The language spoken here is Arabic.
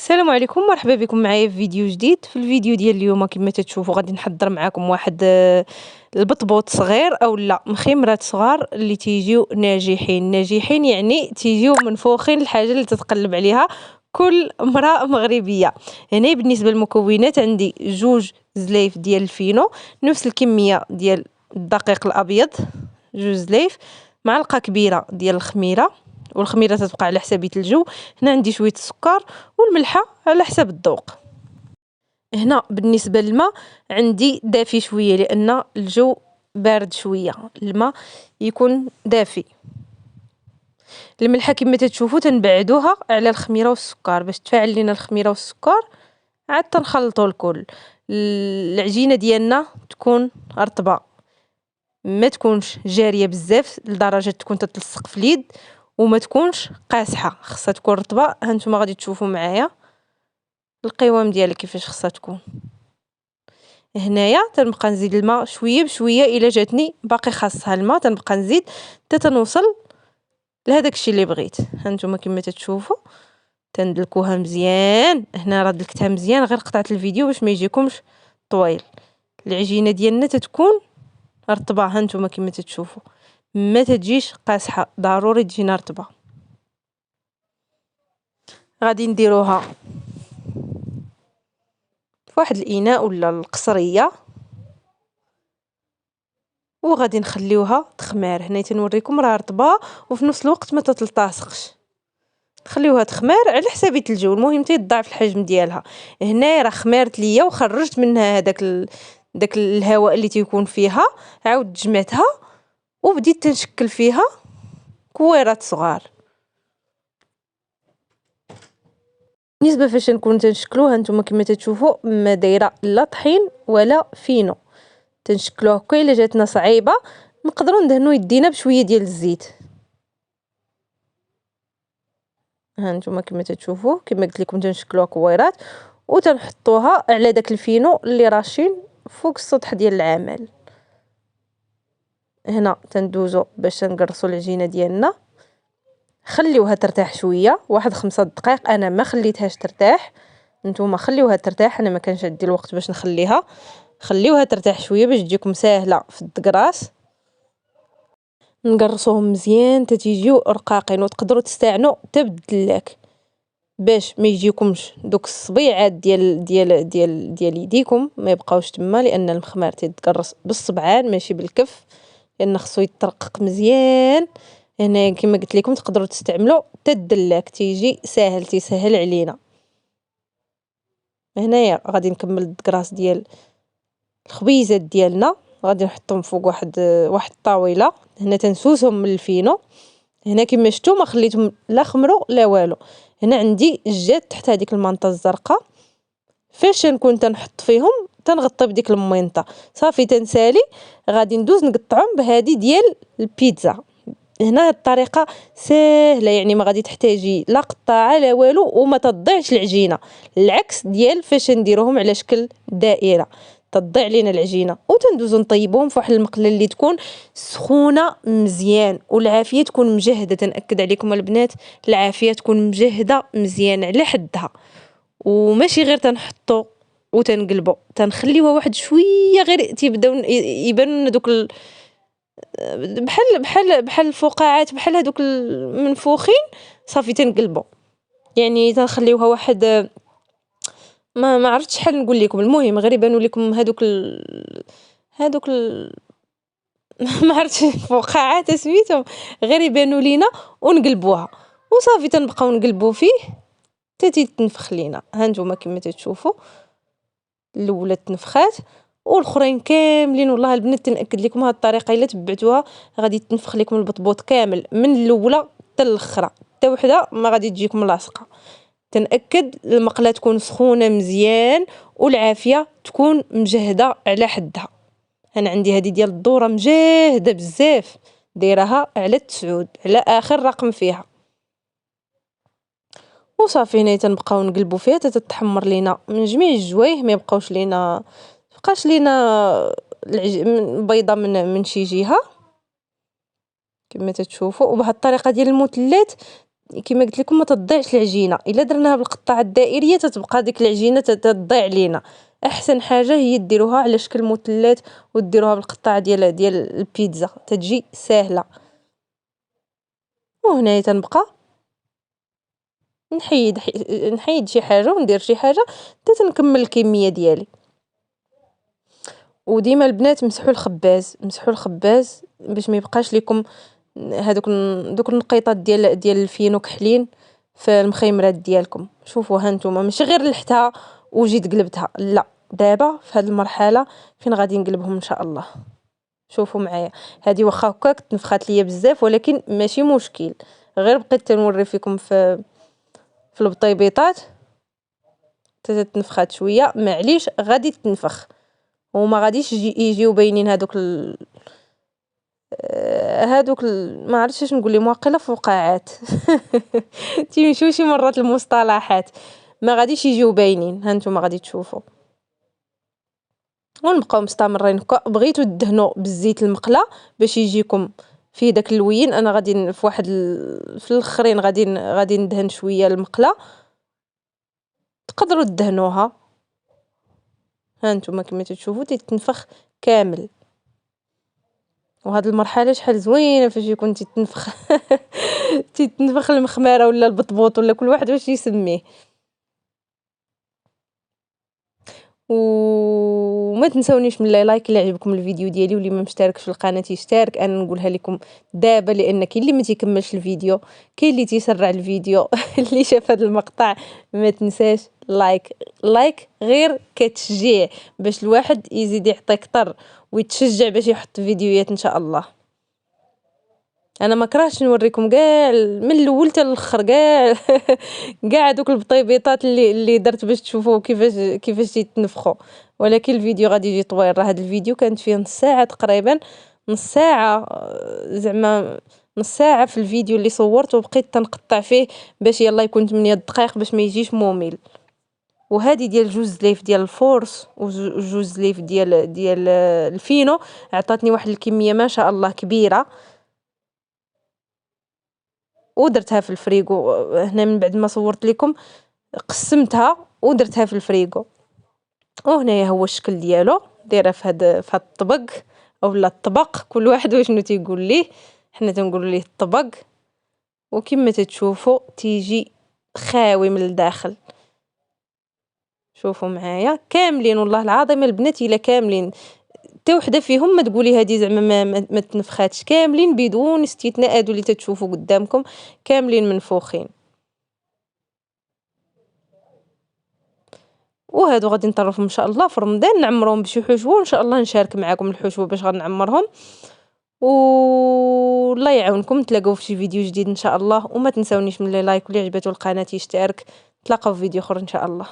السلام عليكم، مرحبا بكم معايا في فيديو جديد. في الفيديو ديال اليوم كما تتشوفوا غادي نحضر معكم واحد البطبوط صغير او لا مخمرات صغار اللي تيجيو ناجحين يعني تيجيو منفوخين، الحاجه اللي تتقلب عليها كل امراه مغربيه. هنا بالنسبه للمكونات عندي جوج زلايف ديال الفينو، نفس الكميه ديال الدقيق الابيض، جوج زلايف، معلقه كبيره ديال الخميره، والخميره تتبقى على حسابيه الجو. هنا عندي شويه السكر والملحه على حسب الذوق. هنا بالنسبه للماء عندي دافي شويه لان الجو بارد شويه، الماء يكون دافي. الملحه كما تتشوفوا تنبعدوها على الخميره والسكر باش تفاعل لنا الخميره والسكر، عاد تنخلطوا الكل. العجينه ديالنا تكون رطبه، ما تكونش جاريه بزاف لدرجه تكون تتلصق في اليد، وما تكونش قاصحه، خصها تكون رطبه. هانتوما غادي تشوفوا معايا القوام ديالها كيفاش خصها تكون. هنايا تنبقى نزيد الماء شويه بشويه، الا جاتني باقي خاصها الماء تنبقى نزيد حتى تنوصل لهداك الشيء اللي بغيت. هانتوما كما تتشوفوا تندلكوها مزيان. هنا راه دلكتها مزيان، غير قطعت الفيديو باش ما يجيكمش طويل. العجينه ديالنا تتكون رطبه، هانتوما كما تتشوفوا ما تجيش قاصحه، ضروري تجينا رطبه. غادي نديروها فواحد الاناء ولا القصريه، وغادي نخليوها تخمار. هنا تنوريكم راه رطبه وفي نفس الوقت ما تتلتصقش، تخليوها تخمار على حسابيه الجو، المهم تضاعف الحجم ديالها. هنا راه خمارت ليا وخرجت منها داك الهواء اللي تيكون فيها، عاود جمعتها وبديت تنشكل فيها كويرات صغار. بالنسبه فاش نكون تنشكلوها نتوما كما تتشوفوا ما دايره لا طحين ولا فينو، تنشكلوه هكا. الا جاتنا صعيبه نقدروا ندهنوا يدينا بشويه ديال الزيت. ها نتوما كما تتشوفوا كما قلت لكم تنشكلوها كويرات وتنحطوها على داك الفينو اللي راشين فوق السطح ديال العمل. هنا تندوزو باش نقرصوا العجينه ديالنا، خليوها ترتاح شويه واحد 5 دقائق. انا ما خليتهاش ترتاح، نتوما خليوها ترتاح، انا ما كانش عندي الوقت باش نخليها. خليوها ترتاح شويه باش تجيكم ساهله في الدقراس. نقرصوهم مزيان تتيجيو رقاقين، وتقدروا تستعنوا حتى بالدلاك باش ما يجيكمش دوك الصبيعات ديال يديكم ما يبقاوش تما، لان المخمار تيتقرص بالصبعان ماشي بالكف، لان خصو يترقق مزيان. هنا كما قلت لكم تقدروا تستعملوا حتى الدلاك تيجي ساهل، تيسهل علينا. هنايا غادي نكمل الدقراس ديال الخبيزات ديالنا، غادي نحطهم فوق واحد الطاوله. هنا تنسوسهم من الفينو. هنا كما شفتوا ما خليتهم لا خمروا لا والو. هنا عندي جات تحت هذيك المنطه الزرقاء، فاش نكون تنحط فيهم تنغطي بديك المنطه صافي تنسالي. غادي ندوز نقطعهم بهذه ديال البيتزا. هنا الطريقه سهله، يعني ما غادي تحتاجي لا قطاعه لا والو، وما تضيعش العجينه، العكس ديال فاش نديروهم على شكل دائره تضيع لينا العجينه. وتندوزو نطيبوهم في واحد المقله اللي تكون سخونه مزيان، والعافيه تكون مجهده. تنأكد عليكم البنات العافيه تكون مجهده مزيان على حدها، وماشي غير تنحطو وتنقلبو، تنخليوها واحد شويه غير تيبداو يبانوا دوك بحال الفقاعات بحال هذوك المنفوخين، صافي تنقلبو. يعني تنخليوها واحد ما عرفتش شحال نقول لكم، المهم غير يبانوا لكم هذوك ما عرفتش الفقاعات سميتهم، غير يبانوا لينا ونقلبوها وصافي. تنبقاو نقلبو فيه حتى تنفخ لينا. ها نتوما كما تشوفوا الاولى تنفخات والاخرين كاملين. والله البنات تنأكد لكم هذه الطريقه الا تبعتوها غادي تنفخ لكم البطبوط كامل من الاولى حتى الاخرى، حتى وحده ما غادي تجيكم لاصقه. تنأكد المقله تكون سخونه مزيان والعافيه تكون مجهده على حدها. انا عندي هذه ديال الدوره مجهده بزاف، دايرها على 9 على اخر رقم فيها. وصافي هنا تنبقاو نقلبوا فيها حتى تتحمر لينا من جميع الجوايه، ما يبقاوش لينا بقاش لينا بيضه من شي جهه كما تتشوفوا. وبهذه الطريقه ديال المثلث كما قلت لكم ما تضيعش العجينه. الا درناها بالقطعه الدائريه تتبقى ديك العجينه تضيع علينا. احسن حاجه هي ديروها على شكل مثلث وديروها بالقطعه ديال البيتزا تتجي ساهله. وهنايا تنبقى نحيد شي حاجه وندير شي حاجه حتى تنكمل الكميه ديالي. وديما البنات مسحوا الخباز باش ما يبقاش لكم هذوك دوك النقيطات ديال الفينو كحلين في المخيمرات ديالكم. شوفوا ها نتوما ماشي غير لحتها وجيت قلبتها، لا، دابا في هذه المرحله فين غادي نقلبهم ان شاء الله. شوفوا معايا هذه واخا هكاك تنفخات ليا بزاف ولكن ماشي مشكل، غير بقيت تنوري فيكم في البطيبيطات تتنفخات شويه، معليش غادي تنفخ وما غاديش يجيو باينين هادوك ما عرفتش اش نقول لهم، واقيلا فقاعات تيمشيو شي مرات المصطلحات ما غاديش يجيو باينين. ها نتوما غادي تشوفوا ونبقاو مستمرين هكا. بغيتو دهنوا بالزيت المقله باش يجيكم فيه داك اللوين، انا غادي في واحد في الاخرين غادي ندهن شويه المقله، تقدروا تدهنوها. ها نتوما كما تشوفوا تتنفخ كامل. وهاد المرحله شحال زوينه فاش يكون تتنفخ تتنفخ المخماره ولا البطبوط ولا كل واحد واش يسميه. وما تنسونيش من لايك الا عجبكم الفيديو ديالي، واللي ما مشتركش في القناه يشترك. انا نقولها لكم دابا لان كاين اللي ما تيكملش الفيديو، كاين اللي تيسرع الفيديو اللي شاف هذا المقطع ما تنساش لايك غير كتشجيع باش الواحد يزيد يعطي اكثر ويتشجع باش يحط فيديوهات ان شاء الله. انا ما كرهتش نوريكم كاع من الاول حتى الاخر كاع دوك البطيبيطات اللي درت باش تشوفوا كيفاش يتنفخوا، ولكن الفيديو غادي يجي طويل. راه هذا الفيديو كانت فيه نص ساعه تقريبا، نص ساعه زعما نص ساعه في الفيديو اللي صورت وبقيت تنقطع فيه باش يلا يكون 8 دقائق باش ما يجيش ممل. وهذه ديال جوز ليف ديال الفورس وجوز ليف ديال الفينو عطاتني واحد الكميه ما شاء الله كبيره، ودرتها في الفريغو. هنا من بعد ما صورت لكم قسمتها ودرتها في الفريغو. وهنايا هو الشكل ديالو دايره في هذا الطبق اولا الطبق، كل واحد وشنو تيقول ليه، حنا تنقولوا ليه الطبق. وكما تتشوفوا تيجي خاوي من الداخل. شوفوا معايا كاملين والله العظيم البنات الا كاملين حتى وحده فيهم ما تقولي هذه زعما ما تنفخاتش، كاملين بدون استثناء. هادو اللي تتشوفوا قدامكم كاملين منفوخين. وهادو غادي نطرفهم ان شاء الله في رمضان، نعمرهم بشي حشوه وان شاء الله نشارك معكم الحشوه باش غنعمرهم. والله يعاونكم، نتلاقاو في شي فيديو جديد ان شاء الله. وما تنسونيش من لايك واللي عجبته القناه يشترك. نتلاقاو في فيديو اخر ان شاء الله.